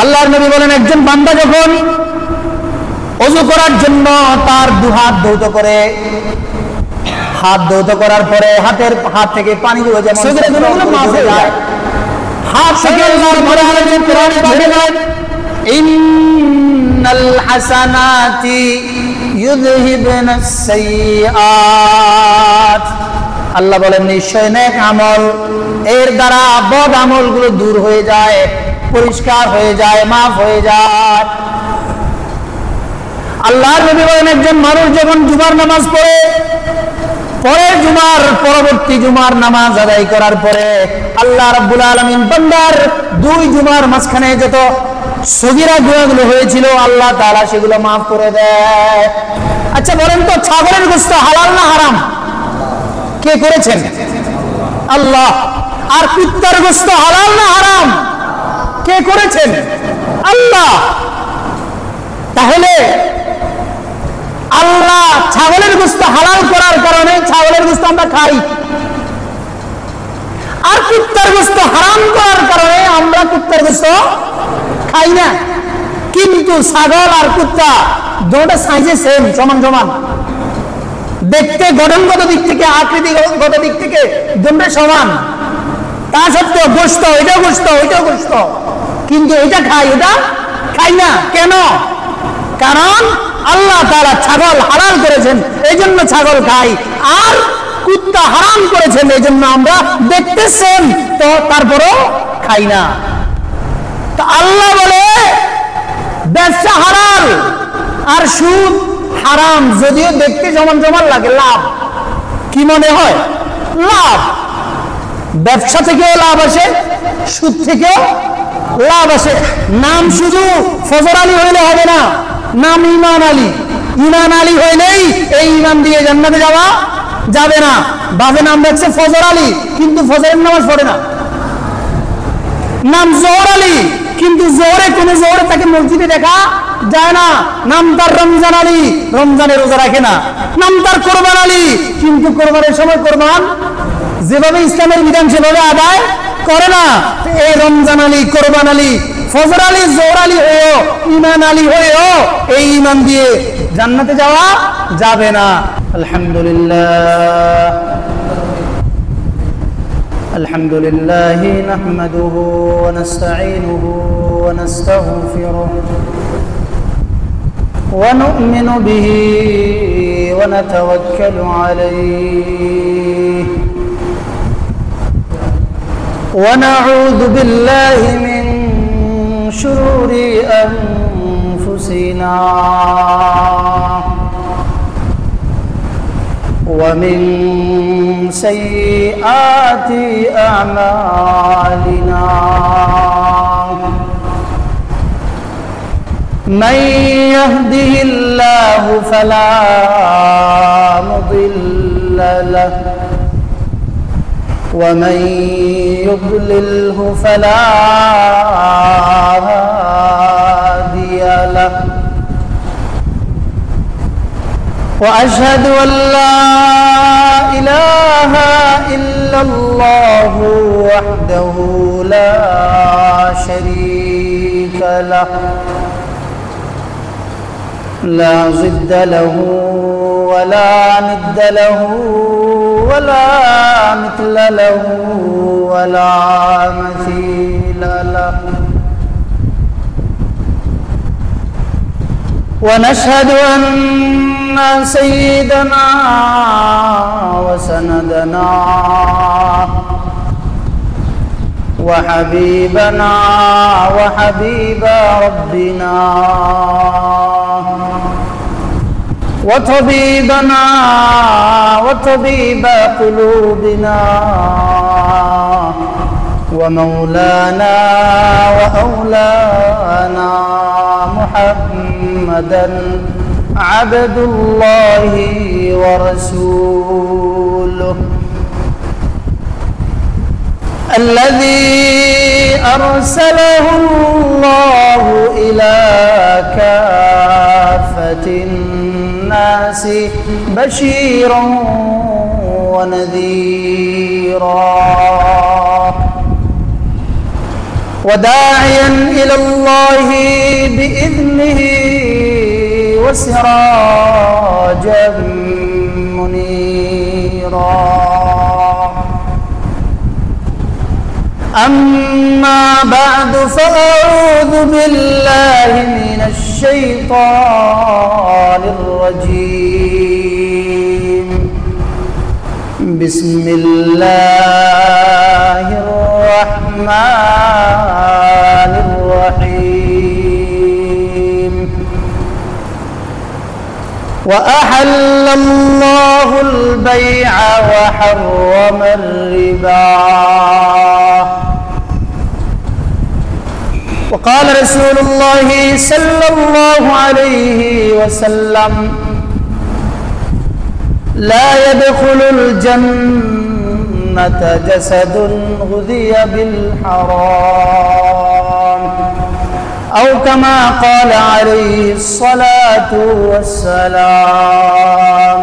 আল্লাহর নবী বলেন, একজন বান্দা যখন ওযু করার জন্য তার দুহাত ধৌত করে, হাত ধৌত করার পরে হাত থেকে পানিগুলো যেমন সগীরা গুনাহগুলো মাফ হয়ে যায়, হাত থেকে আল্লাহর কোরআনে বলে দেন, ইন্নাল হাসানাতি ইউযহিবুনাস সাইয়্যাত। আল্লাহ বলেন, নিশ্চয় নেক আমল এর দ্বারা বদ আমলগুলো দূর হয়ে যায়, পরিষ্কার হয়ে যায়, মাফ হয়ে যায়। আল্লাহর নবী বলেন, একজন মানুষ যখন জুমার নামাজ পড়ে, পরবর্তী জুমার নামাজ আদায় করার পরে আল্লাহ রাব্বুল আলামিন বান্দার দুই জুমার মাঝখানে যত সগীরা গুনাহগুলো হয়েছিল আল্লাহ তাআলা সেগুলো মাফ করে দেয়। আচ্ছা বলেন তো, ছাগলের গোশত হালাল না হারাম? কে করেছেন? আল্লাহ। আর কুত্তার গোশত হালাল না হারাম? কে করেছেন? আল্লাহ। তাহলে আল্লাহ ছাগলের গোশত হালাল করার কারণে ছাগলের গোশত আমরা খাই, আর কুত্তার গোশত হারাম করার কারণে আমরা কুত্তার গোশত খাই না। কিন্তু ছাগল আর কুত্তা দুটো সাইজে সেম, সমান সমান দেখতে, গঠনগত দিক থেকে, আকৃতিগত দিক থেকে দুটো সমান। তা সত্ত্বেও গোশত, এটাও গোশত, ওইটাও গোশত, কিন্তু এটা খাই, এটা খাই না। কেন? কারণ আল্লাহ তাআলা ছাগল হালাল করেছেন, এই জন্য ছাগল খাই, আর কুত্তা হারাম করেছেন, এই জন্য আমরা দেখতে সেম তো তারপরও খাই না। তো আল্লাহ বলে ব্যবসা হালাল আর সুদ হারাম, যদিও দেখতে সমান সমান লাগে। লাভ কি মনে হয়? লাভ। ব্যবসা থেকেও লাভ আসে, সুদ থেকেও লাভ আসে। নাম শুধু ফজর আলী হইলে হবে না, নাম ইমান আলী। ইমান আলী হইলেই এই ইমান দিয়ে জান্নাতে যাওয়া যাবে না। বাপে নাম রাখছে ফজর আলী, কিন্তু ফজরের নামাজ পড়ে না। নাম জোহর আলী, কিন্তু জোহরে কোনো জোহরে তাকে মসজিদে দেখা যায় না। নাম তার রমজান আলী, রমজানে রোজা রাখে না। নাম তার কোরবান আলী, কিন্তু কোরবানের সময় কোরবান যেভাবে ইসলামের বিধান সেভাবে আদায় করে না। এই রমজান আলী, কোরবান আলী, ফজর আলী, জোহর আলী হয়েও, ইমান আলী হয়েও এই ইমান দিয়ে জান্নাতে যাওয়া যাবে না। আলহামদুলিল্লাহ, আলহামদুলিল্লাহ নাহমাদুহু ওয়া নাস্তাঈনুহু ওয়া নাস্তাগফিরুহু ওয়া নু'মিনু বিহি ওয়া নাতাওয়াক্কালু আলাইহি ওয়া নাউযু বিল্লাহি মিন শুরুরি আনফুসিনা ومن سيئات أعمالنا من يهده الله فلا مضل له ومن يضلله فلا هادي له وأشهد أن لا إله إلا الله وحده لا شريك له لا ضد له ولا ند له ولا مثل له ولا مثيل له ونشهد أن سيدنا وسندنا وحبيبنا وحبيب ربنا وطبيبنا وطبيب قلوبنا ومولانا وأولانا محمدا عبد الله ورسوله الذي أرسله الله إلى كافة الناس بشيرا ونذيرا وداعيا إلى الله الله بإذنه وسراجا منيرا. أما بعد فأعوذ بالله من الشيطان الرجيم. بسم الله الرحمن الرحيم. وأحل الله البيع وحرم الربا. وقال رسول الله صلى الله عليه وسلم: لا يدخل الجنة جسد غذي بالحرام، أو كما قال عليه الصلاة والسلام.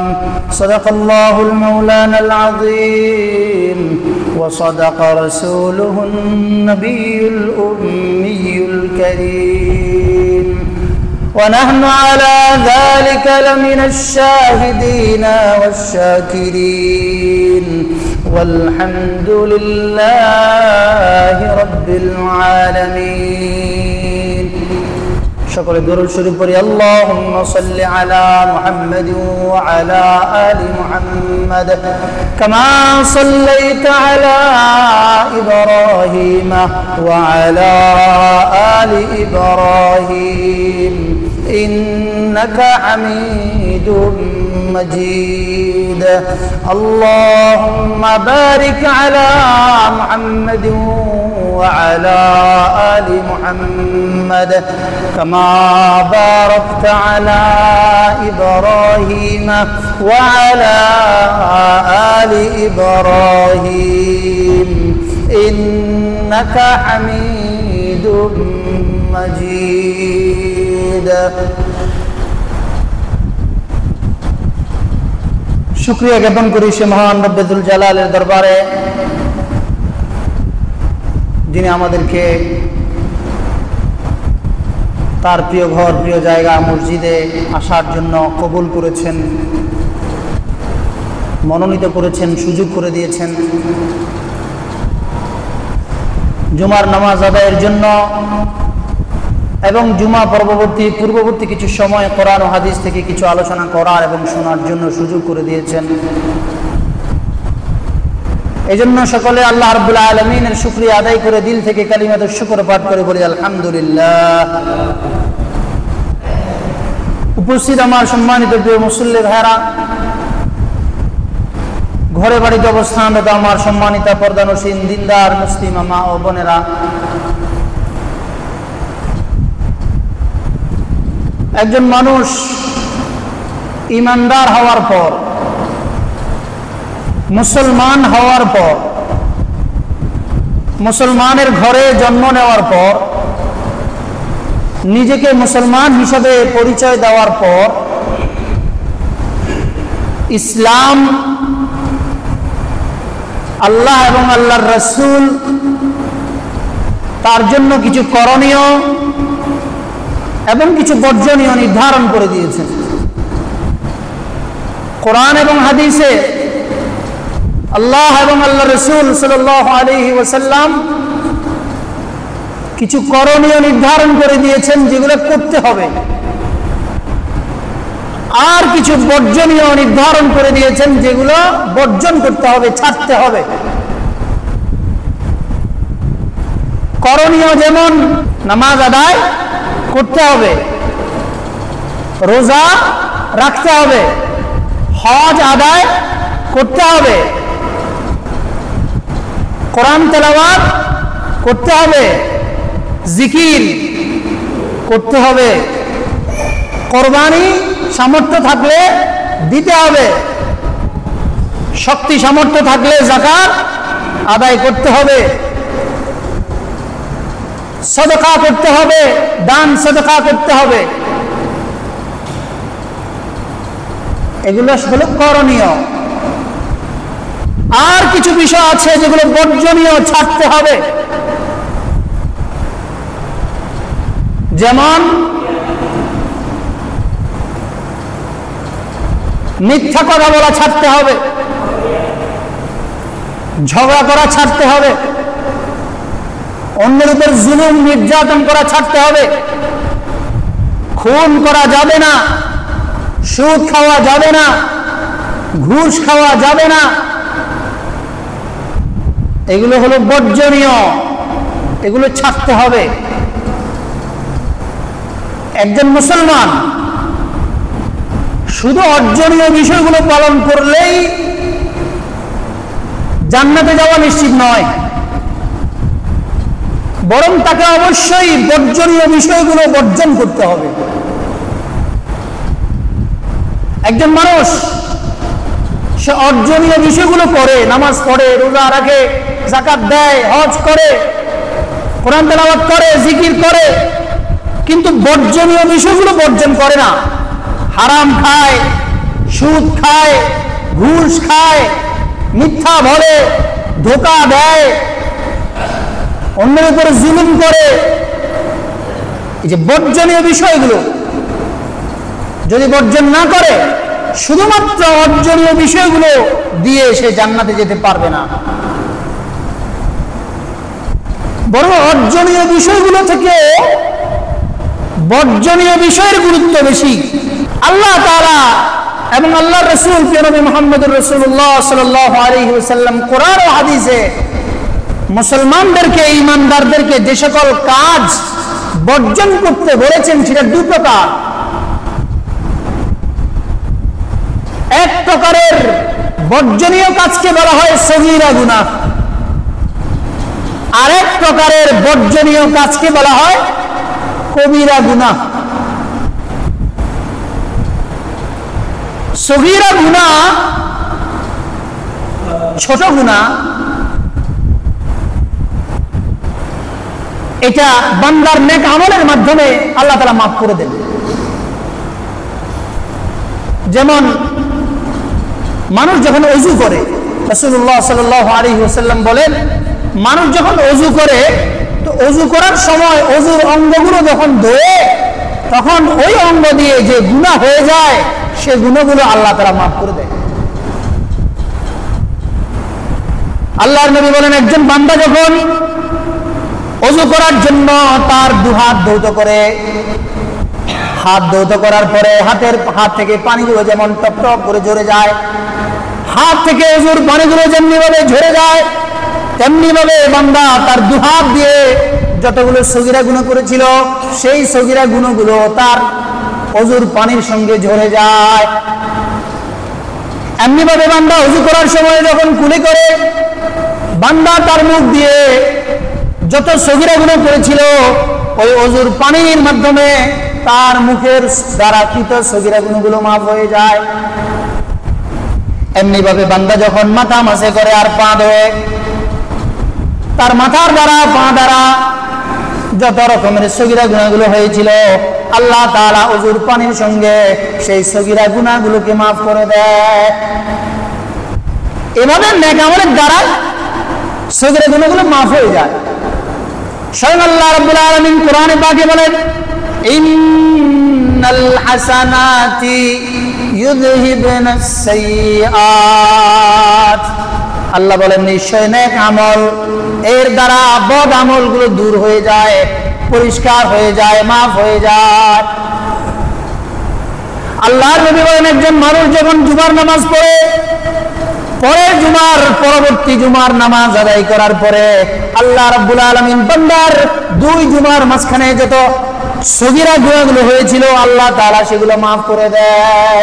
صدق الله المولانا العظيم، وصدق رسوله النبي الأمي الكريم، ونحن على ذلك لمن الشاهدين والشاكرين، والحمد لله رب العالمين. সকলে দরুদ শরীফ পড়ি। আল্লাহুম্মা সাল্লি আলা মুহাম্মাদ ওয়া আলা আলি মুহাম্মাদ কামা সাল্লাইতা আলা ইব্রাহিম ওয়া আলা আলি ইব্রাহিম ইন্নাকা হামিদুম مجيد. اللهم بارك على محمد وعلى آل محمد كما باركت على إبراهيم وعلى آل إبراهيم إنك حميد مجيد. শুকরিয়া জ্ঞাপন করি সে মহান রব্বুল জালালের দরবারে, যিনি আমাদেরকে তার প্রিয় ঘর, প্রিয় জায়গা মসজিদে আসার জন্য কবুল করেছেন, মনোনীত করেছেন, সুযোগ করে দিয়েছেন। জুমার নামাজ আদায়ের জন্য এবং জুমা পূর্ববর্তী কিছু সময় কোরআন ও হাদিস থেকে কিছু আলোচনা করার এবং শোনার জন্য সুযোগ করে দিয়েছেন। এই জন্য সকলে আল্লাহ রাব্বুল আলামিনের শুকরিয়া আদায় করে দিল থেকে কালিমাতুশ শুকর পাঠ করে বলি আলহামদুলিল্লাহ। উপস্থিত আমার সম্মানিত প্রিয় মুসল্লি ভাইরা, ঘরে বাড়িতে অবস্থানরত আমার সম্মানিত পর্দানসীন দিনদার মুসলিম মা ও বোনেরা, একজন মানুষ ইমানদার হওয়ার পর, মুসলমান হওয়ার পর, মুসলমানের ঘরে জন্ম নেওয়ার পর, নিজেকে মুসলমান হিসাবে পরিচয় দেওয়ার পর, ইসলাম, আল্লাহ এবং আল্লাহর রাসূল তার জন্য কিছু করণীয় এবং কিছু বর্জনীয় নির্ধারণ করে দিয়েছেন। কোরআন এবং হাদিসে আল্লাহ এবং আল্লাহর রাসূল সাল্লাল্লাহু আলাইহি ওয়াসাল্লাম কিছু করণীয় নির্ধারণ করে দিয়েছেন, যেগুলো করতে হবে, আর কিছু বর্জনীয় নির্ধারণ করে দিয়েছেন, যেগুলো বর্জন করতে হবে, ছাড়তে হবে। করণীয় যেমন নামাজ আদায় করতে হবে, রোজা রাখতে হবে, হজ আদায় করতে হবে, কোরআন তেলাওয়াত করতে হবে, জিকির করতে হবে, কোরবানি সামর্থ্য থাকলে দিতে হবে, শক্তি সামর্থ্য থাকলে যাকাত আদায় করতে হবে, সদকা করতে হবে, দান সদকা করতে হবে। এগুলো হলো করণীয়। আর কিছু বিষয় আছে যেগুলো বর্জনীয়, ছাড়তে হবে। যেমন মিথ্যা কথা বলা ছাড়তে হবে, ঝগড়া করা ছাড়তে হবে, অন্যের উপর জুলুম নির্যাতন করা ছাড়তে হবে, খুন করা যাবে না, সুদ খাওয়া যাবে না, ঘুষ খাওয়া যাবে না। এগুলো হলো বর্জনীয়, এগুলো ছাড়তে হবে। একজন মুসলমান শুধু অর্জনীয় বিষয়গুলো পালন করলেই জান্নাতে যাওয়া নিশ্চিত নয়, বরং তাকে অবশ্যই বর্জনীয় বিষয়গুলো বর্জন করতে হবে। একজন মানুষ সে অর্জনীয় বিষয়গুলো করে, নামাজ পড়ে, রোজা রাখে, যাকাত দেয়, হজ করে, কোরআন তেলাওয়াত করে, জিকির করে, কিন্তু বর্জনীয় বিষয়গুলো বর্জন করে না। হারাম খায়, সুদ খায়, ঘুষ খায়, মিথ্যা বলে, ধোঁকা দেয়, অন্যের উপরে জুলুম করে। এই যে বর্জনীয় বিষয়গুলো যদি বর্জন না করে, শুধুমাত্র অর্জনীয় বিষয়গুলো দিয়ে সে জান্নাতে যেতে পারবে না, বরং অর্জনীয় বিষয়গুলো থেকে বর্জনীয় বিষয়ের গুরুত্ব বেশি। আল্লাহ তাআলা এবং আল্লাহর রাসূল নবী মুহাম্মদুর রাসূলুল্লাহ সাল্লাল্লাহু আলাইহি ওয়াসাল্লাম কোরআন ও হাদিসে মুসলমানদেরকে, ঈমানদারদেরকে যে সকল কাজ বর্জন করতে বলেছেন সেটা দুই প্রকার। এক প্রকারের বর্জনীয় কাজকে বলা হয় সগীরা গুনাহ, আরেক প্রকারের বর্জনীয় কাজকে বলা হয় কবিরা গুনাহ। সগীরা গুনাহ ছোট গুনাহ, এটা বান্দার নেক আমলের মাধ্যমে আল্লাহ তাআলা মাফ করে দেন। যেমন মানুষ যখন ওযু করে, রাসূলুল্লাহ সাল্লাল্লাহু আলাইহি ওয়াসাল্লাম বলেন, মানুষ যখন ওযু করে তো ওযু করার সময় ওযুর অঙ্গগুলো যখন ধোয়ে, তখন ওই অঙ্গ দিয়ে যে গুনাহ হয়ে যায় সে গুনাহগুলো আল্লাহ তাআলা মাফ করে দেয়। আল্লাহর নবী বলেন, একজন বান্দা যখন ওযু করার জন্য তার দুহাত ধৌত করে, হাত ধৌত করার পরে হাত থেকে পানিগুলো যেমন টপ টপ করে ঝরে যায়, হাত থেকে ওযুর পানিগুলো যেমনি ভাবে ঝরে যায়, তেমনি ভাবে বান্দা তার দুহাত দিয়ে যতগুলো সগীরা গুনাহ করেছিল সেই সগীরা গুনাহগুলো তার ওযুর পানির সঙ্গে ঝরে যায়। এমনি ভাবে বান্দা ওযু করার সময় যখন কুলি করে, বান্দা তার মুখ দিয়ে যত সগীরা গুনাহ করেছিল ওই ওযুর পানির মাধ্যমে তার মুখের দ্বারা কৃত সগীরা গুনাহগুলো মাফ হয়ে যায়। এমনি ভাবে বান্দা যখন মাথা মাসে করে আর পা ধোয়, তার মাথার দ্বারা পা দ্বারা যত রকমের সগীরা গুনাহগুলো হয়েছিল আল্লাহ তাআলা ওযুর পানির সঙ্গে সেই সগীরা গুনাহগুলোকে মাফ করে দেয়। এভাবে নেক আমলের দ্বারা সগীরা গুনাহগুলো মাফ হয়ে যায়। স্বয়ং আল্লাহ রাব্বুল আলামিন কোরআনে পাকে বলেন, ইন্নাল হাসানাতি ইউযহিবুনাস সাইয়্যাত। আল্লাহ বলেন, নিশ্চয় নেক আমল এর দ্বারা বদ আমলগুলো দূর হয়ে যায়, পরিষ্কার হয়ে যায়, মাফ হয়ে যায়। আল্লাহর নবী বলেন, একজন মানুষ যখন জুমার নামাজ পড়ে, পরে জুমার পরবর্তী জুমার নামাজ আদায় করার পরে আল্লাহ রাব্বুল আলামিন বান্দার দুই জুমার মাঝখানে যত সগীরা গুনাহগুলো হয়েছিল আল্লাহ তাআলা সেগুলো মাফ করে দেয়।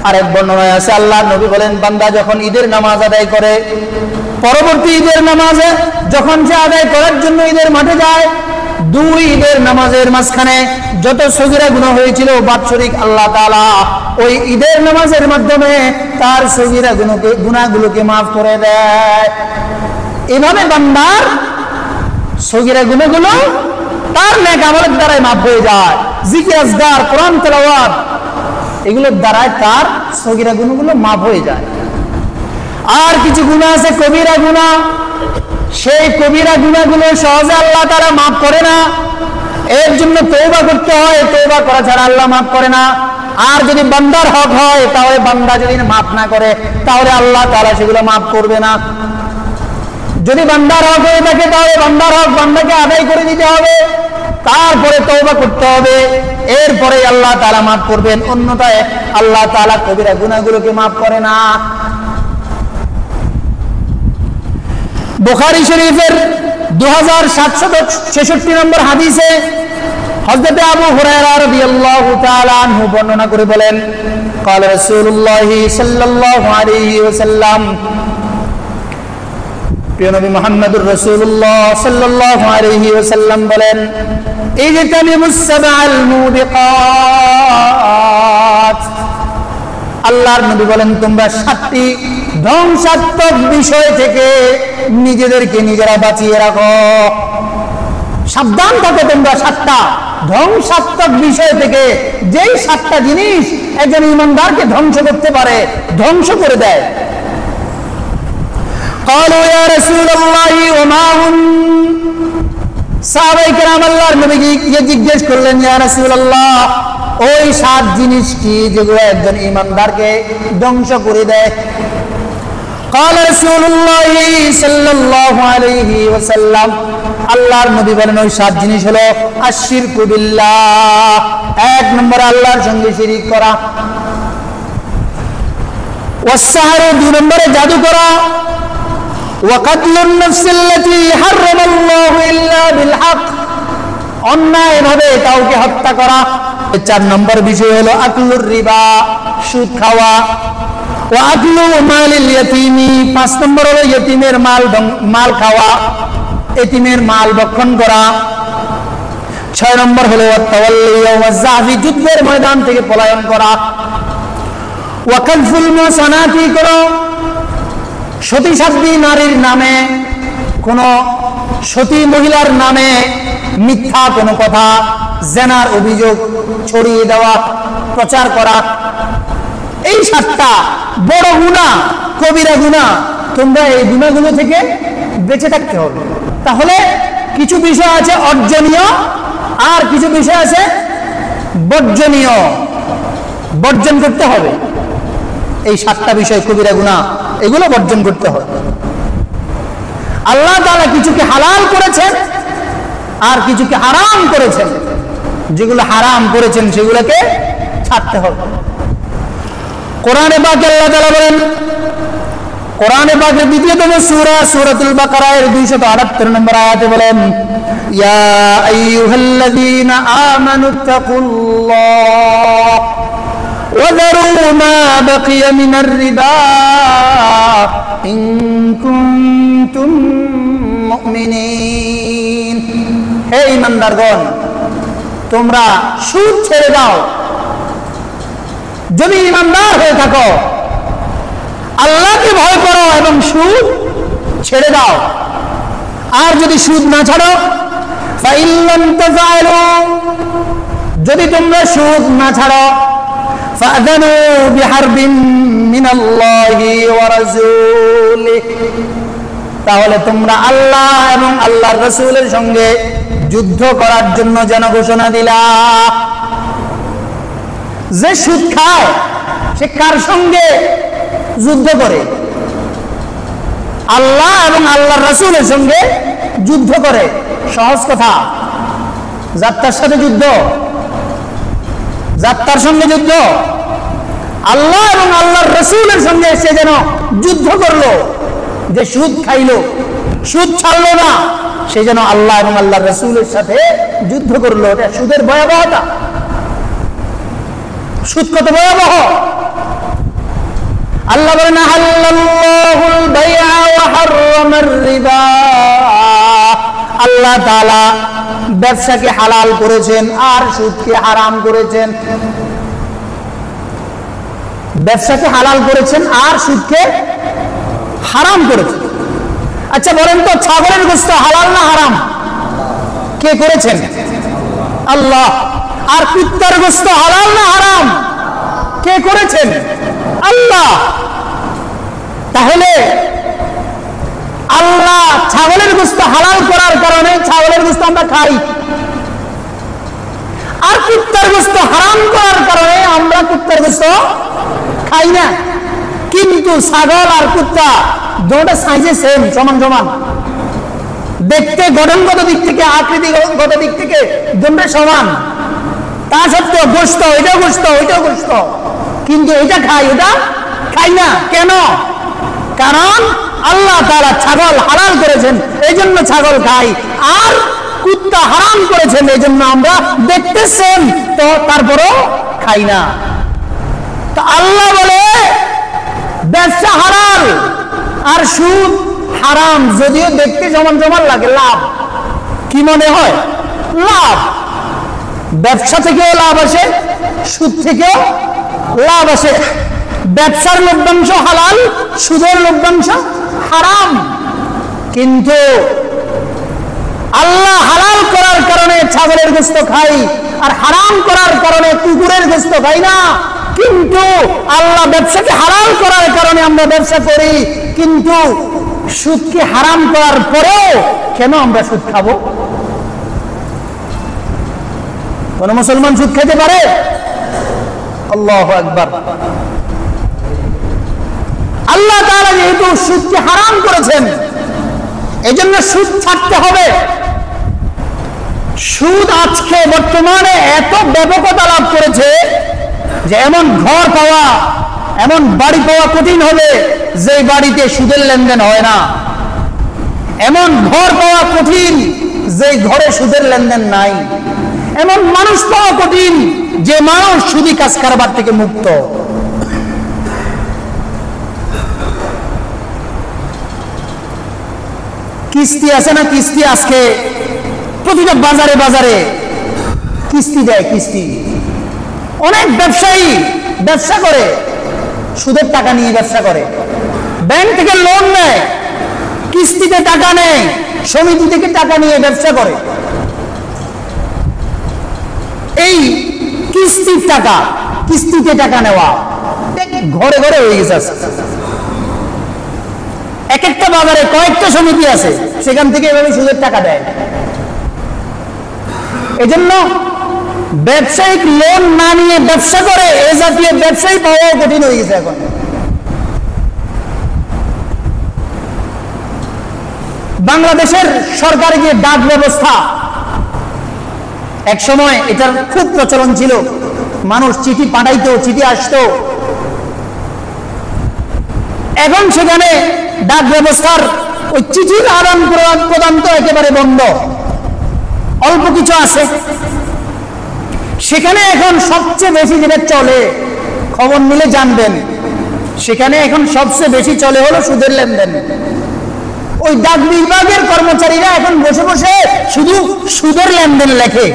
আরেক বর্ণনায় আছে, আল্লাহর নবী বলেন, বান্দা যখন ঈদের নামাজ আদায় করে, পরবর্তী ঈদের নামাজে যখন সে আদায় করার জন্য ঈদের মাঠে যায়, দুই ঈদের নামাজের মাঝখানে যত সগীরা গুনাহ হয়েছিল বাৎসরিক আল্লাহ তাআলা ওই ঈদের নামাজের মাধ্যমে তার সগীরা গুনাহগুলোকে মাফ করে দেয়। এভাবে বান্দার সগীরা গুনাহগুলো তার নেক আমলের দ্বারাই মাফ হয়ে যায়। জিকির আজকার, কোরআন তেলাওয়াত, এগুলোর দ্বারাই তার সগীরা গুনাহগুলো মাফ হয়ে যায়। আর কিছু গুনাহ আছে কবিরা গুনাহ, সেই কবিরা গুনাহগুলো সহজে আল্লাহ তাআলা মাফ করে না। এর জন্য তওবা করতে হয়, তওবা করা ছাড়া আল্লাহ মাফ করে না। আর যদি বান্দার হক হয় তাহলে বান্দা যদি মাফ না করে তাহলে আল্লাহ তাআলা সেগুলো মাফ করবে না। যদি বান্দার হক হয়ে থাকে তাহলে বান্দার হক বান্দাকে আদায় করে দিতে হবে, তারপরে তওবা করতে হবে, এরপরে আল্লাহ তাআলা মাফ করবেন। অন্যথায় আল্লাহ তাআলা কবিরা গুনাহগুলোকে মাফ করে না। বুখারী শরীফের 2766 নম্বর হাদিসে হযরত আবু হুরায়রা রাদিয়াল্লাহু তাআলা আনহু বর্ণনা করে বলেন, قال رسول الله صلى الله عليه وسلم, প্রিয় নবী মুহাম্মদুর রাসূলুল্লাহ সাল্লাল্লাহু আলাইহি ওয়াসাল্লাম বলেন, ইজতানিবুস সাবআল মুবিকাত, আল্লাহর নবী বলেন তোমরা 7টি ধ্বংসাত্মক বিষয় থেকে নিজেদেরকে নিজেরা বাঁচিয়ে রাখো। সাবধান থাকো তোমরা 7টা ধ্বংসাত্মক বিষয় থেকে, যেই 7টা জিনিস একজন ঈমানদারকে ধ্বংস করতে পারে, ধ্বংস করে দেয়। قالوا يا رسول الله وما هم, সাহাবায়ে কেরাম আল্লাহর নবীকে জিজ্ঞেস করলেন, ইয়া রাসূলুল্লাহ ওই 7 জিনিস কি যেগুলো একজন ঈমানদারকে ধ্বংস করে দেয়? قال رسول الله صلى الله عليه وسلم, আল্লাহর নবী বলেন ওই 7 জিনিস হলো আশরিকু বিল্লাহ, 1 নম্বরে আল্লাহর সঙ্গে শিরিক করা, ওয়াসসাহরু 2 নম্বরে জাদু করা, ওয়াকাতলুন নাফসিল্লাতী হারামাল্লাহু ইল্লা বিল হক, অন্যায়ভাবে কাউকে হত্যা করা। 4 নম্বর বিষয় হলো আকলুর রিবা, সুদ খাওয়া, ওয়া আকলু মালিল ইয়াতীমি, 5 নম্বর হলো ইতিমের মাল খাওয়া, ইতিমের মাল ভক্ষণ করা। 6 নম্বর হলো তাওয়াল্লি ওয়া যাহফি, যুদ্ধের ময়দান থেকে পলায়ন করা, ওয়া কাযফুল মুহসানাতি, করো সতী সাধ্বী নারীর নামে, কোন সতী মহিলার নামে মিথ্যা কোনো কথা, জেনার অভিযোগ ছড়িয়ে দেওয়া, প্রচার করা। এই 7টা বড় গুনাহ, কবিরা গুনাহ, তোমরা এই গুনাহগুলো থেকে বেঁচে থাকতে হবে। তাহলে কিছু বিষয় আছে অর্জনীয় আর কিছু বিষয় আছে বর্জনীয়, বর্জন করতে হবে। এই 7টা বিষয় কবিরা গুনাহ, এগুলো বর্জন করতে হবে। আল্লাহ তাআলা কিছুকে হালাল করেছেন আর কিছুকে হারাম করেছেন, যেগুলো হারাম করেছেন সেগুলোকে ছাড়তে হবে। কোরআনে পাকে আল্লাহ তাআলা বলেন, কোরআনে পাকের 2তম সূরা সূরাতুল বাকারা এর 278 নম্বর আয়াতে বলেন, ইয়া আইয়ুহাল্লাযীনা আমানুত্তাকুল্লাহ ওয়া যারু মা বাকিয়া মিনার রিবা ইন কুনতুম মুমিনিন, হে ঈমানদারগণ তোমরা সুদ ছেড়ে দাও, যদি ঈমানদার হয়ে থাকো আল্লাহকে ভয় করো এবং সুদ ছেড়ে দাও। আর যদি সুদ না ছাড়ো, ফাইন লাম তাফআলু, যদি তোমরা সুদ না ছাড়ো, ফাযানু বিহারবিন মিনাল্লাহি ওয়া রাসূলিহি, তাহলে তোমরা আল্লাহ এবং আল্লাহর রাসূলের সঙ্গে যুদ্ধ করার জন্য যেন ঘোষণা দিলা। যে সুদ খায় সে কার সঙ্গে যুদ্ধ করে? আল্লাহ এবং আল্লাহর রাসূলের সঙ্গে যুদ্ধ করে। সহজ কথা, যাত্রার সাথে যুদ্ধ, যাত্রার সঙ্গে যুদ্ধ, আল্লাহ এবং আল্লাহর রাসূলের সঙ্গে সে যেন যুদ্ধ করলো। যে সুদ খাইলো, সুদ ছাড়লো না, সে যেন আল্লাহ এবং আল্লাহর রাসূলের সাথে যুদ্ধ করলো। এটা সুদের ভয়াবহতা। সুদ কত ভয়াবহ! আল্লাহ বলেন, আহাল্লাল্লাহুল বাইআ ওয়া হাররামার রিবা, আল্লাহ তাআলা ব্যবসাকে হালাল করেছেন আর সুদকে হারাম করেছেন। ব্যবসাকে হালাল করেছেন আর সুদকে হারাম করেছেন। আচ্ছা বলেন তো, ছাগলের গোশত হালাল না হারাম? কে করেছেন? আল্লাহ। আর কুত্তার গোশত হালাল না হারাম? কে করেছেন? আল্লাহ। তাহলে আল্লাহ ছাগলের গোশত হালাল করার কারণে ছাগলের গোশত আমরা খাই, কুত্তার গোশত হারাম করার কারণে আমরা কুত্তার গোশত খাই না, কিন্তু ছাগল আর কুত্তা দুটো সাইজে সেম, সমান সমান দেখতে, গঠনগত দিক থেকে, আকৃতিগত দিক থেকে দুটো সমান। তা সত্ত্বেও গোশত, এটাও গোশত, ওইটাও গোশত, কিন্তু এটা খাই, এটা খাই না। কেন? কারণ আল্লাহ তাআলা ছাগল হালাল করেছেন, এই জন্য ছাগল খাই, আর কুত্তা হারাম করেছেন, এই জন্য আমরা দেখতে সেম, তো তারপরও খাই না। তো আল্লাহ বলে ব্যবসা হালাল আর সুদ হারাম, যদিও দেখতে সমান সমান লাগে। লাভ কি মনে হয়? লাভ। ব্যবসা থেকেও লাভ আসে, সুদ থেকেও লাভ আসে। ব্যবসার লভ্যাংশ হালাল, সুদের লভ্যাংশ হারাম। কিন্তু আল্লাহ হালাল করার কারণে ছাগলের গোশত খাই, আর হারাম করার কারণে কুকুরের গোশত খাই না। কিন্তু আল্লাহ ব্যবসাকে হালাল করার কারণে আমরা ব্যবসা করি, কিন্তু সুদকে হারাম করার পরেও কেন আমরা সুদ খাবো? কোন মুসলমান সুদ খেতে পারে? আল্লাহু আকবার। আল্লাহ তাআলা যেহেতু সুদকে হারাম করেছেন, এজন্য সুদ ছাড়তে হবে। সুদ আজকে বর্তমানে এত ব্যাপকতা লাভ করেছে যে এমন ঘর পাওয়া, এমন বাড়ি পাওয়া কঠিন হবে যে বাড়িতে সুদের লেনদেন হয় না। এমন ঘর পাওয়া কঠিন যে ঘরে সুদের লেনদেন নাই। এমন মানুষ পাওয়া কঠিন যে মানুষ সুদি কাজ কারবার থেকে মুক্ত। কিস্তি আছে না? কিস্তি আজকে প্রতিটা বাজারে বাজারে কিস্তি দেয়। কিস্তি অনেক ব্যবসায়ী ব্যবসা করে, সুদের টাকা নিয়ে ব্যবসা করে, ব্যাংক থেকে লোন নেয়, কিস্তিতে টাকা নেয়, সমিতি থেকে টাকা নিয়ে ব্যবসা করে। এই কিস্তির টাকা, কিস্তিতে টাকা নেওয়া ঘরে ঘরে হয়ে গেছে। এক একটা বাজারে কয়েকটা সমিতি আছে, সেখান থেকে এভাবে সুদের টাকা দেয়। এজন্য ব্যবসায়িক লোন না নিয়ে ব্যবসা করে এ জাতীয় ব্যবসায়ী পাওয়া কঠিন হয়ে গেছে এখন। বাংলাদেশের সরকারি যে ডাক ব্যবস্থা, এক সময় এটার খুব প্রচলন ছিল, মানুষ চিঠি পাঠাইতো, চিঠি আসতো। এখন সেখানে ডাক ব্যবস্থার ওই চিঠির আদান প্রদান তো একেবারে বন্ধ, অল্প কিছু আছে। সেখানে এখন সবচেয়ে বেশি যেটা চলে, খবর নিলে জানবেন, সেখানে এখন সবচেয়ে বেশি চলে হলো সুদের লেনদেন। ওই ডাক বিভাগের কর্মচারীরা এখন বসে বসে শুধু সুদের লেনদেন লেখে।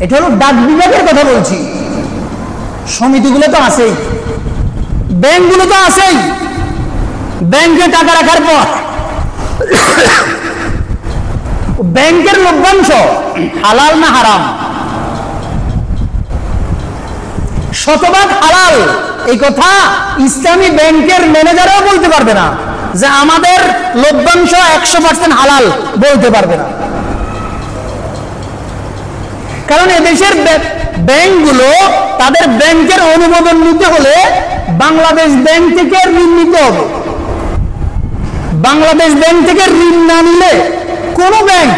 এটা হলো ডাক বিভাগের কথা বলছি। সমিতিগুলো তো আছেই, ব্যাংকগুলো তো আছেই। ব্যাংকে টাকা রাখার পর ব্যাংকের লভ্যাংশ হালাল না হারাম? শতভাগ হালাল। এই কথা ইসলামী ব্যাংকের ম্যানেজারও বলতে পারবে না যে আমাদের লভ্যাংশ 100% হালাল, বলতে পারবে না। কারণ এদেশের ব্যাংকগুলো তাদের ব্যাংকের অনুমোদন নিতে হলে বাংলাদেশ ব্যাংক থেকে ঋণ নিতে হবে। বাংলাদেশ ব্যাংক থেকে ঋণ না নিলে কোনো ব্যাংক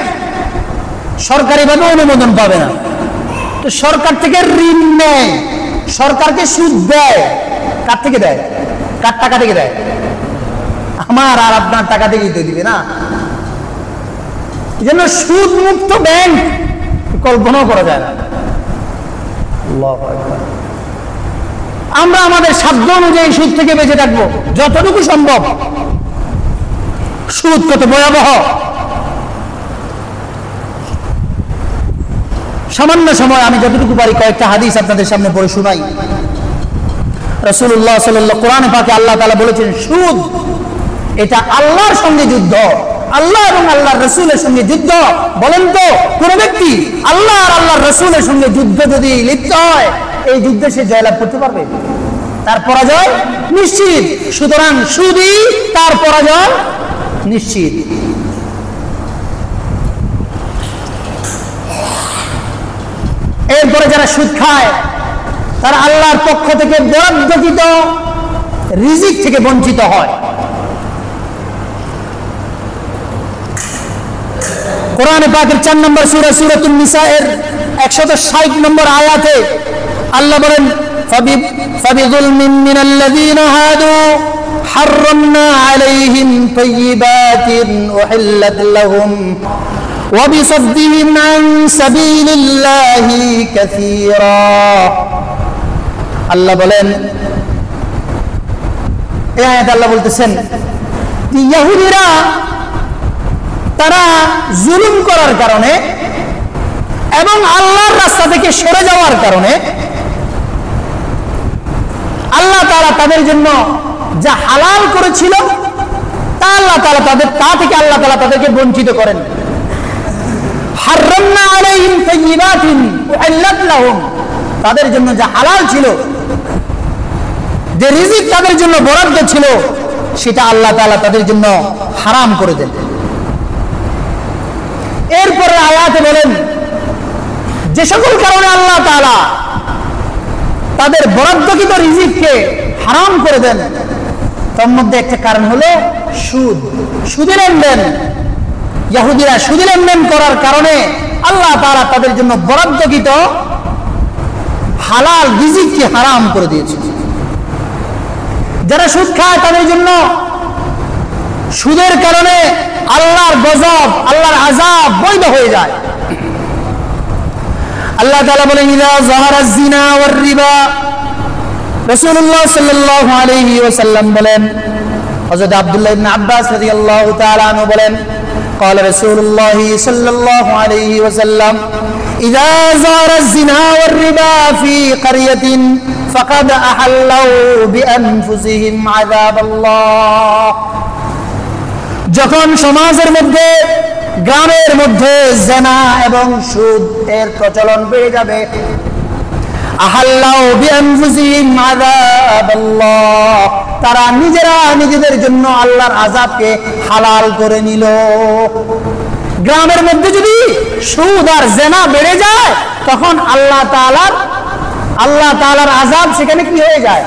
সরকারিভাবে অনুমোদন পাবে না। তো সরকার থেকে ঋণ নেয়, সরকারকে সুদ দেয়। কার থেকে দেয়? কার টাকা থেকে দেয়? আমার আর আপনার টাকা থেকেই তো দিবে না। এই জন্য সুদ মুক্ত ব্যাংক কল্পনাও করা যায় না। আমরা আমাদের সাধ্য অনুযায়ী সুদ থেকে বেঁচে থাকবো যতটুকু সম্ভব। সুদ কত ভয়াবহ! সামান্য সময় আমি যতটুকু পারি কয়েকটা হাদিস আপনাদের সামনে পড়ে শোনাই। রাসূলুল্লাহ সাল্লাল্লাহু কোরআনে পাকে আল্লাহ তাআলা বলেছেন, সুদ এটা আল্লাহর সঙ্গে যুদ্ধ, আল্লাহ এবং আল্লাহর রাসূলের সঙ্গে যুদ্ধ। বলেন তো, কোন ব্যক্তি আল্লাহ আর আল্লাহর রাসূলের সঙ্গে যুদ্ধ যদি লিপ্ত হয়, এই যুদ্ধে সে জয়লাভ করতে পারবে? তার পরাজয় নিশ্চিত। সুতরাং সুদই তার পরাজয় নিশ্চিত। যারা সুদ খায় তারা আল্লাহর পক্ষ থেকে বরাদ্দকৃত রিজিক থেকে বঞ্চিত হয়। কোরআনে পাকের 4 নম্বর সূরা সূরাতুন নিসা এর 160 নম্বর আয়াতে আল্লাহ বলেন, ফাবিযুলমিন মিনাল্লাযীনা হাদু হাররামনা আলাইহিম তাইয়্যিবাতিন উহিল্লাত লাহুম ওয়া বিসাদ্দিহিম আন সাবিলিল্লাহি কাসীরা। আল্লাহ বলেন, এই আয়াতে আল্লাহ বলতেছেন যে ইহুদিরা তারা জুলুম করার কারণে এবং আল্লাহর রাস্তা থেকে সরে যাওয়ার কারণে আল্লাহ তাআলা তাদের জন্য যা হালাল করেছিল তা আল্লাহ তাআলা তাদেরকে বঞ্চিত করেন। হাররামনা আলাইহিম তাইয়্যিবাতিন উহিল্লাত লাহুম, তাদের জন্য যা হালাল ছিল, যে রিজিক তাদের জন্য বরাদ্দ ছিল, সেটা আল্লাহ তাআলা তাদের জন্য হারাম করে দেন। এরপরে আয়াতে বলেন, যে সকল কারণে আল্লাহ তাআলা তাদের বরাদ্দকৃত রিজিককে হারাম করে দেন, তার মধ্যে একটা কারণ হলো সুদ, সুদের লেনদেন। ইহুদিরা সুদের লেনদেন করার কারণে আল্লাহ তাআলা তাদের জন্য বরাদ্দকৃত হালাল রিজিককে হারাম করে দিয়েছে। যারা সুদ খায় তাদের জন্য সুদের কারণে আল্লাহর গজব, আল্লাহর আযাব বৈধ হয়ে যায়। আল্লাহ তাআলা বলেন, ইযা যাহারাজ জিনা ওয়ার রিবা, রাসূলুল্লাহ সাল্লাল্লাহু আলাইহি ওয়াসাল্লাম বলেন, হযরত আব্দুল্লাহ ইবনে আব্বাস রাদিয়াল্লাহু তাআলা আনহু বলেন, قال رسول الله صلى الله عليه وسلم إذا ظهر الزنا والربا في قرية فقد أحلوا بأنفسهم عذاب الله। যখন সমাজের মধ্যে, গ্রামের মধ্যে জিনা এবং সুদ এর প্রচলন বেড়ে যাবে, আহাল্লাউ বিআনফুসিহিম আযাবাল্লাহ, তারা নিজেরা নিজেদের জন্য আল্লাহর আযাবকে হালাল করে নিল। গ্রামের মধ্যে যদি সুদ আর জিনা বেড়ে যায়, তখন আল্লাহ তাআলার আযাব সেখানে কি হয়ে যায়?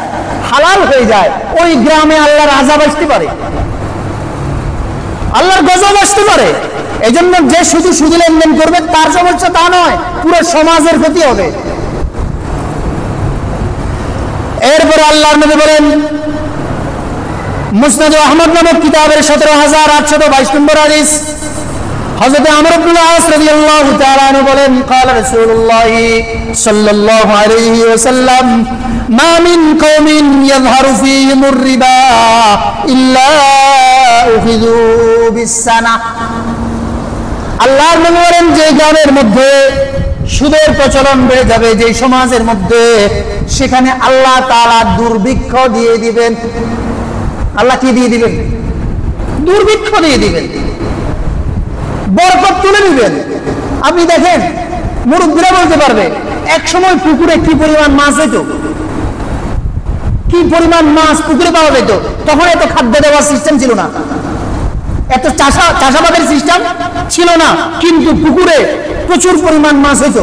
হালাল হয়ে যায়। ওই গ্রামে আল্লাহর আযাব আসতে পারে, আল্লাহর গজব আসতে পারে। এজন্য যে শুধু সুদ লেনদেন করবে তার সমস্যা তা নয়, পুরো সমাজের ক্ষতি হবে। এরপর আল্লাহর নবী বলেন, মুসনাদ আহমদ নামক কিতাবের 17822 নম্বর হাদিস, হযরত আমর ইবনে আস রাদিয়াল্লাহু তাআলা আনহু বলেন, قال رسول الله صلى الله عليه وسلم ما من قوم يظهر فيهم الربا إلا أخذوا بالسنة। আল্লাহর নবী বলেন, যে গ্রামের মধ্যে সুদের প্রচলন বেড়ে যাবে, যে সমাজের মধ্যে, সেখানে আল্লাহ তাআলা দুর্ভিক্ষ দিয়ে দিবেন। আল্লাহ কি দিয়ে দিবেন? দুর্ভিক্ষ দিয়ে দিবেন, বরকত তুলে দিবেন। আপনি দেখেন, মুরব্বীরা বলতে পারবে, এক সময় পুকুরে কি পরিমাণ মাছ হইতো, কি পরিমাণ মাছ পুকুরে পাওয়া যেত। তখন এত খাদ্য দেওয়ার সিস্টেম ছিল না, এত চাষাবাদের সিস্টেম ছিল না, কিন্তু পুকুরে প্রচুর পরিমাণ মাছ হইতো।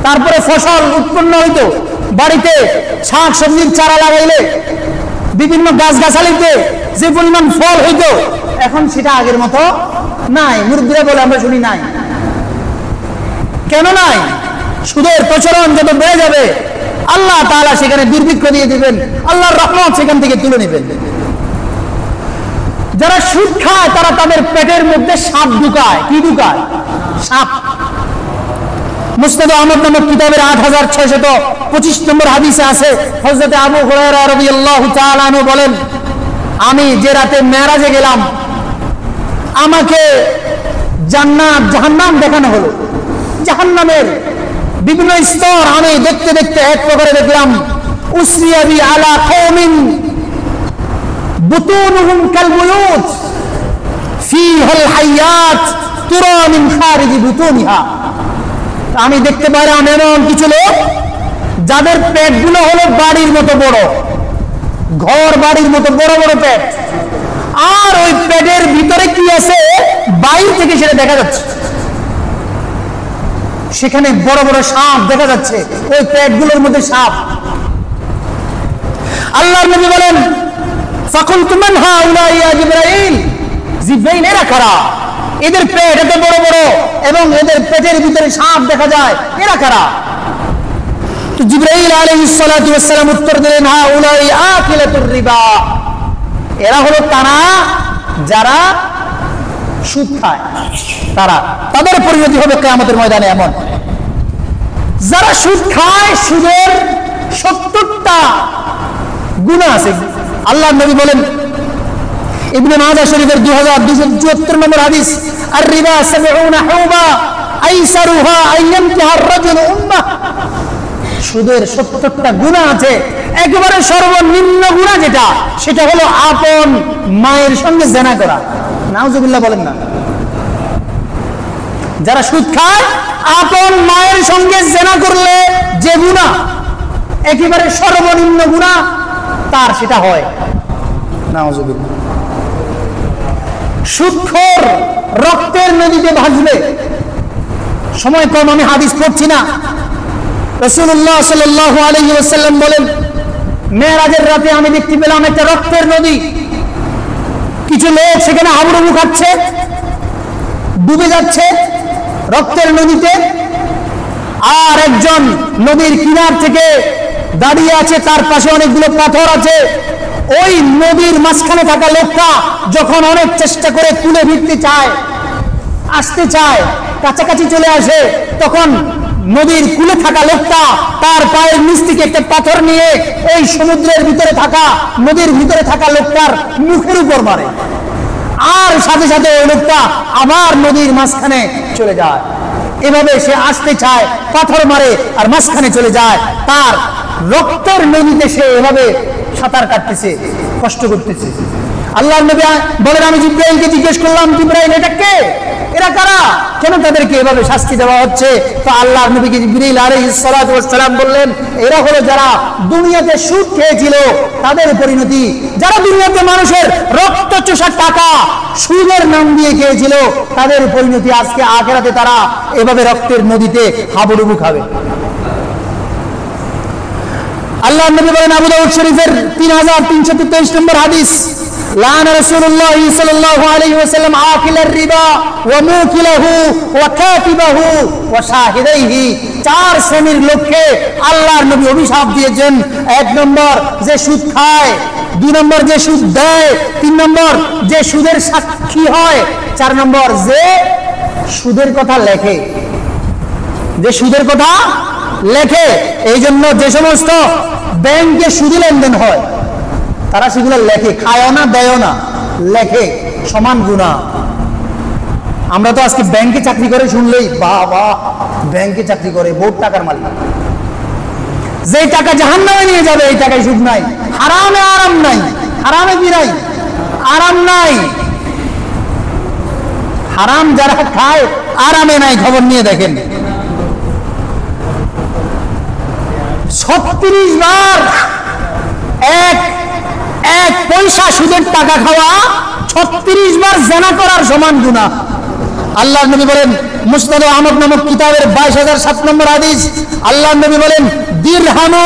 তারপরে ফসল উৎপন্ন হইতো, বাড়িতে শাক সবজির চারা লাগাইলে, বিভিন্ন গাছগাছালিতে যে পরিমাণ ফল হইতো, এখন সেটা আগের মতো নাই। মুরব্বীরা বলে, আমরা শুনি নাই। কেন নাই? সুদের প্রচলন যত বেড়ে যাবে, আল্লাহ তাআলা সেখানে দুর্ভিক্ষ দিয়ে দিবেন, আল্লাহর রহমত সেখান থেকে তুলে নেবেন। যারা সুদ খায় তারা তাদের পেটের মধ্যে সাপ ঢুকায়। কি ঢুকায়? সাপ। মুসনাদ আহমদ নামক কিতাবের 8625 নম্বর হাদিসে আছে, হযরত আবু হুরায়রা রাদিয়াল্লাহু তাআলা আনহু বলেন, আমি যে রাতে মেরাজে গেলাম, আমাকে জান্নাত জাহান্নাম দেখানো হলো। জাহান্নামের বিভিন্ন স্তর আমি দেখতে দেখতে এক প্রকারে দেখলাম, উসরিয়া বি আলা কওমিন বুতুনুহুম কালবুয়ুত ফীহাল হায়াত তুরা মিন খারিজি বুতুনিহা। আমি দেখতে পাইলাম এমন কিছু লোক যাদের পেটগুলো হলো বাড়ির মতো বড়, ঘর বাড়ির মতো বড় বড় পেট, আর ওই পেটের ভিতরে কি আছে বাইরে থেকে সেটা দেখা যাচ্ছে। সেখানে বড় বড় সাপ দেখা যাচ্ছে, ওই পেটগুলোর মধ্যে সাপ। আল্লাহর নবী বলেন, ফাকুলতু মান হাউলা ইয়া জিবরাইল, জিবরাইল এরা কারা? এদের পেট এত বড় বড় এবং এদের পেটের ভিতরে সাপ দেখা যায়, এরা কারা? তো জিবরাইল আলাইহিস সালাতু ওয়াস সালাম উত্তর দিলেন, হাউলাই আকিলাতুর রিবা, এরা হলো তারা যারা সুদ খায়, তাদের পরিণতি হবে কিয়ামতের ময়দানে এমন। যারা সুদ খায়, সুদের 70টা গুনাহ আছে। আল্লাহর নবী বলেন, ইবনে মাজাহ শরীফের 2274 নম্বর হাদিস, আর রিবা 70 হুবা আইসারুহা আইয়ামতিহা আর-রাজুলু উম্মাহ, সুদের 70টা গুনাহ আছে। একেবারে সর্বনিম্ন গুনাহ যেটা, সেটা হলো আপন মায়ের সঙ্গে জিনা করা। নাউজুবিল্লাহ বলেন না। যারা সুদ খায়, আপন মায়ের সঙ্গে জিনা করলে যে গুনাহ, একেবারে সর্বনিম্ন গুনাহ তার সেটা হয়। নাউজুবিল্লাহ। সুদখোর রক্তের নদীতে ভাসবে। সময় কম, আমি হাদিস পড়ছি না। রাসূলুল্লাহ সাল্লাল্লাহু আলাইহি ওয়াসাল্লাম বলেন, মেরাজের রাতে আমি দেখতে পেলাম একটা রক্তের নদী। কিছু লোক সেখানে হাবুডুবু খাচ্ছে, ডুবে যাচ্ছে রক্তের নদীতে, আর একজন নদীর কিনার থেকে দাঁড়িয়ে আছে, তার পাশে অনেকগুলো পাথর আছে। ওই নদীর মাঝখানে থাকা লোকটা যখন অনেক চেষ্টা করে তুলে ভিড়তে চায়, আসতে চায়, কাছাকাছি চলে আসে, তখন নদীর কূলে থাকা লোকটা তার পায়ের নিচ থেকে একটা পাথর নিয়ে ওই সমুদ্রের ভিতরে থাকা, নদীর ভিতরে থাকা লোকটার মুখের উপর মারে, আর সাথে সাথে ওই লোকটা আবার নদীর মাঝখানে চলে যায়। এভাবে সে আসতে চায়, পাথর মারে আর মাঝখানে চলে যায়। তার রক্তের নদীতে সে এভাবে সাঁতার কাটতেছে, কষ্ট করতেছে। আল্লাহর নবী বলেন, আমি জিবরাইলকে জিজ্ঞেস করলাম, জিবরাইল এটা কে? এরা কারা? কেন তাদেরকে এভাবে শাস্তি দেওয়া হচ্ছে? তো আল্লাহর নবীকে জিবরাইল আলাইহিস সালাতু ওয়াস সালাম বললেন, এরা হলো যারা দুনিয়াতে সুদ খেয়েছিল, তাদের পরিণতি। যারা দুনিয়াতে মানুষের রক্ত চোষা টাকা সুদের নাম দিয়ে খেয়েছিল, তাদের পরিণতি আজকে আখিরাতে তারা এভাবে রক্তের নদীতে হাবুডুবু খাবে। আল্লাহর নবী বলেন, আবু দাউদ শরীফের 3323 নম্বর হাদিস, লানা রাসূলুল্লাহ সাল্লাল্লাহু আলাইহি ওয়াসাল্লাম আকিলার রিবা ওয়া মুকিলাহু ওয়া কাতিবাহু ওয়া শাহিদাইহি। 4 শ্রেণীর লোককে আল্লাহর নবী অভিশাপ দিয়েছেন। 1 নম্বর যে সুদ খায়, 2 নম্বর যে সুদ দেয়, 3 নম্বর যে সুদের সাক্ষী হয়, 4 নম্বর যে সুদের কথা লেখে, যে সুদের কথা লেখে। এই জন্য যে সমস্ত ব্যাংকে সুদী লেনদেন হয়, তারা সেগুলো লেখে, খায়ও না, দেয়ও না, লেখে, সমান গুনাহ। আমরা তো আজকে ব্যাংকে চাকরি করে শুনলেই বাবা, ব্যাংকে চাকরি করে, বহুত টাকার মালিক। যে টাকা জাহান্নামে নিয়ে যাবে, এই টাকায় সুদ নাই। হারামে আরাম নাই। হারামে কি নাই? আরাম নাই। হারাম যারা খায়, আরামে নাই। খবর নিয়ে দেখেন, 36 বার এক পয়সা সুদের টাকা খাওয়া 36 বার জিনা করার সমান গুনাহ। আল্লাহর নবী বলেন, মুসনাদ আহমদ নামক কিতাবের 22007 নম্বর হাদিস, আল্লাহর নবী বলেন, দিরহামু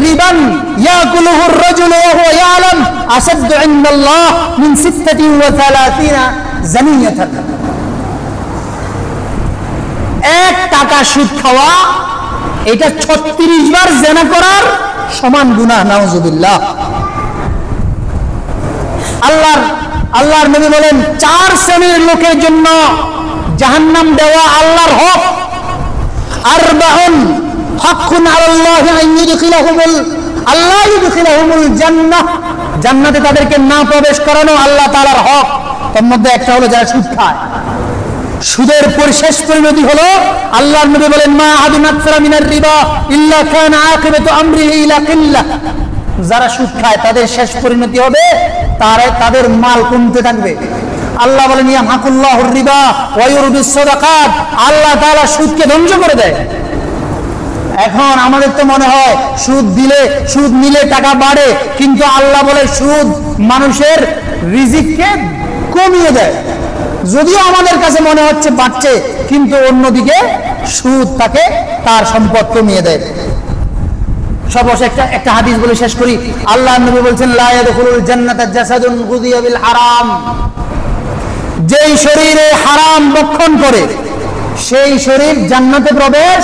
রিবান ইয়াকুলুহু আর-রাজুলু ওয়া হুয়া ইয়ালাম আসাদ্দু ইনদাল্লাহ মিন 36 জানিয়াতান। 1 টাকা সুদ খাওয়া, এটা 36 বার জিনা করার সমান গুনাহ। নাউজুবিল্লাহ। আল্লাহর নবী বলেন, 4 শ্রেণীর লোকের জন্য জাহান্নাম দেওয়া আল্লাহর হক। আরবাউন হাক্কুন আলাল্লাহি আন ইউদখিলাহুমুল জান্নাহ, জান্নাতে তাদেরকে না প্রবেশ করানো আল্লাহ তাআলার হক। তার মধ্যে একটা হলো যারা সুদ খায়। সুদের শেষ পরিণতি হলো, আল্লাহর নবী বলেন, মা আহাদুন আকসারা মিনার রিবা ইল্লা কানা আকিবাতু আমরিহি ইলা কিল্লাহ। যারা সুদ খায় তাদের শেষ পরিণতি হবে তাদের মাল কমতে থাকবে। আল্লাহ বলেন, ইয়ামহাকুল্লাহুর রিবা ওয়া ইউরবিস সাদাকাত, আল্লাহ তাআলা সুদকে ধ্বংস করে দেয়। এখন আমাদের তো মনে হয় সুদ নিলে টাকা বাড়ে, কিন্তু আল্লাহ বলে সুদ মানুষের রিজিককে কমিয়ে দেয়। যদিও আমাদের কাছে মনে হচ্ছে বাড়ছে, কিন্তু অন্যদিকে সুদ তাকে তার সম্পদ কমিয়ে দেয়। সর্বশেষ একটা হাদিস বলে শেষ করি। আল্লাহর নবী বলছেন, লা ইয়াদখুলুল জান্নাতা জাসাদুন গুযিয়া বিল হারাম। যেই শরীরে হারাম ভক্ষণ করে সেই শরীর জান্নাতে প্রবেশ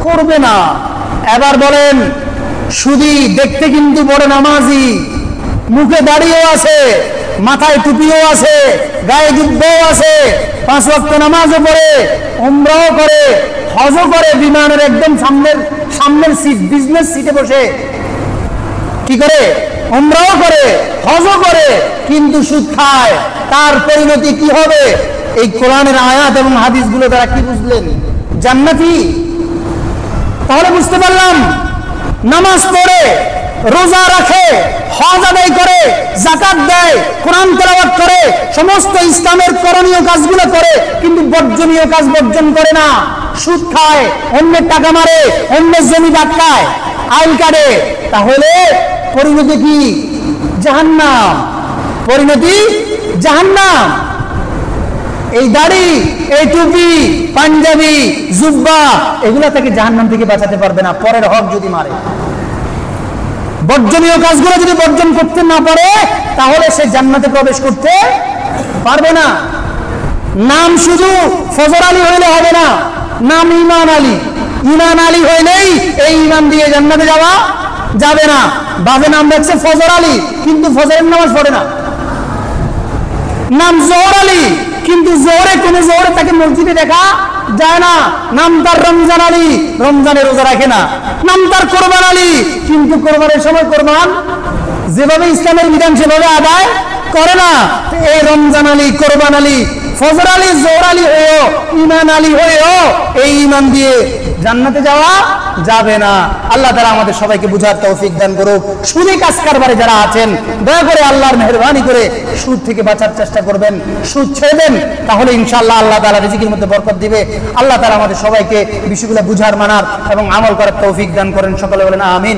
করবে না। এবার বলেন, সুদী দেখতে কিন্তু বড় নামাজি, মুখে দাড়িও আছে, মাথায় টুপিও আছে, গায়ে জুব্বাও আছে, 5 ওয়াক্ত নামাজও পড়ে, উমরাও করে, হজও করে, বিমানের একদম সামনের সিট, বিজনেস সিটে বসে কি করে, উমরাও করে, হজও করে, কিন্তু সুদ খায়। তার পরিণতি কি হবে? এই কোরআনের আয়াত এবং হাদিসগুলো দ্বারা কি বুঝলেন? জান্নাতি। তাহলে বুঝতে পারলাম, নামাজ পড়ে, রোজা রাখে, হজ আদায় করে, যাকাত দেয়, কোরআন তেলাওয়াত করে, সমস্ত ইসলামের করণীয় কাজগুলো করে, কিন্তু বর্জনীয় কাজ বর্জন করে না, সুদ খায়, অন্যের টাকা মারে, অন্যের জমি ডাকায়, আইল কাটে, তাহলে পরিণতি কি? জাহান্নাম। পরিণতি জাহান্নাম। এই দাড়ি, এই টুপি, পাঞ্জাবি, জুব্বা, এগুলা থেকে জাহান্নাম থেকে বাঁচাতে পারবে না, পরের হক যদি মারে। বর্জনীয় কাজগুলো যদি বর্জন করতে না পারে, তাহলে সে জান্নাতে প্রবেশ করতে পারবে না। নাম শুধু ফজর আলী হইলে হবে না, নাম ইমান আলী। ইমান আলী হইলেই এই ইমান দিয়ে জান্নাতে যাওয়া যাবে না। বাজে নাম রাখছে ফজর আলী, কিন্তু ফজরের নামাজ পড়ে না। নাম জোহর আলী, কিন্তু জোহরে কোন জোহরে তাকে মসজিদে দেখা যায় না। নাম তার রমজান আলী, রমজানে রোজা রাখে না। নাম তার কোরবান আলী, কিন্তু কোরবানের সময় কোরবান যেভাবে ইসলামের বিধান সেভাবে আদায় করে না। এই রমজান আলী, কোরবান আলী, ফজর আলী, জোহর আলী হয়েও, ইমান আলী হয়েও এই ইমান দিয়ে জান্নাতে যাওয়া যাবে না। আল্লাহ তাআলা আমাদের সবাইকে বুঝার তৌফিক দান করুক। সুদী কাজ কারবারে যারা আছেন, দয়া করে আল্লাহর মেহেরবানি করে সুদ থেকে বাঁচার চেষ্টা করবেন, সুদ ছেড়ে দেন, তাহলে ইনশাআল্লাহ আল্লাহ তাআলা রিজিকের মধ্যে বরকত দিবে। আল্লাহ তাআলা আমাদের সবাইকে বিষয়গুলো বুঝার, মানার এবং আমল করার তৌফিক দান করেন। সকলে বলেন আমিন।